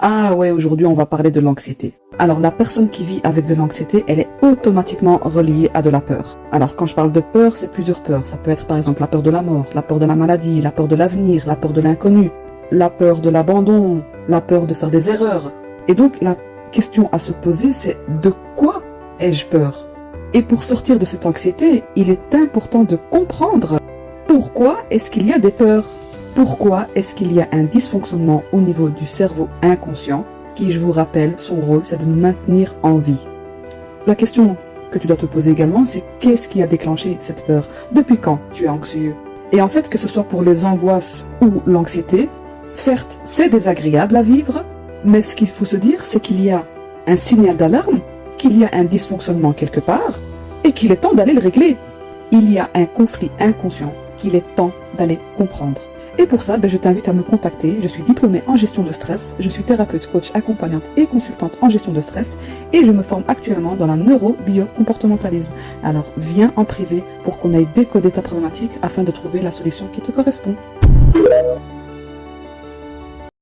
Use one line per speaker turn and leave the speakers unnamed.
Ah ouais, aujourd'hui on va parler de l'anxiété. Alors la personne qui vit avec de l'anxiété, elle est automatiquement reliée à de la peur. Alors quand je parle de peur, c'est plusieurs peurs. Ça peut être par exemple la peur de la mort, la peur de la maladie, la peur de l'avenir, la peur de l'inconnu, la peur de l'abandon, la peur de faire des erreurs. Et donc la question à se poser, c'est de quoi ai-je peur? Et pour sortir de cette anxiété, il est important de comprendre pourquoi est-ce qu'il y a des peurs. Pourquoi est-ce qu'il y a un dysfonctionnement au niveau du cerveau inconscient qui, je vous rappelle, son rôle, c'est de nous maintenir en vie. La question que tu dois te poser également, c'est qu'est-ce qui a déclenché cette peur? Depuis quand tu es anxieux? Et en fait, que ce soit pour les angoisses ou l'anxiété, certes, c'est désagréable à vivre, mais ce qu'il faut se dire, c'est qu'il y a un signal d'alarme, qu'il y a un dysfonctionnement quelque part, et qu'il est temps d'aller le régler. Il y a un conflit inconscient qu'il est temps d'aller comprendre. Et pour ça, je t'invite à me contacter. Je suis diplômée en gestion de stress, je suis thérapeute, coach, accompagnante et consultante en gestion de stress et je me forme actuellement dans la neuro-bio-comportementalisme. Alors viens en privé pour qu'on aille décoder ta problématique afin de trouver la solution qui te correspond.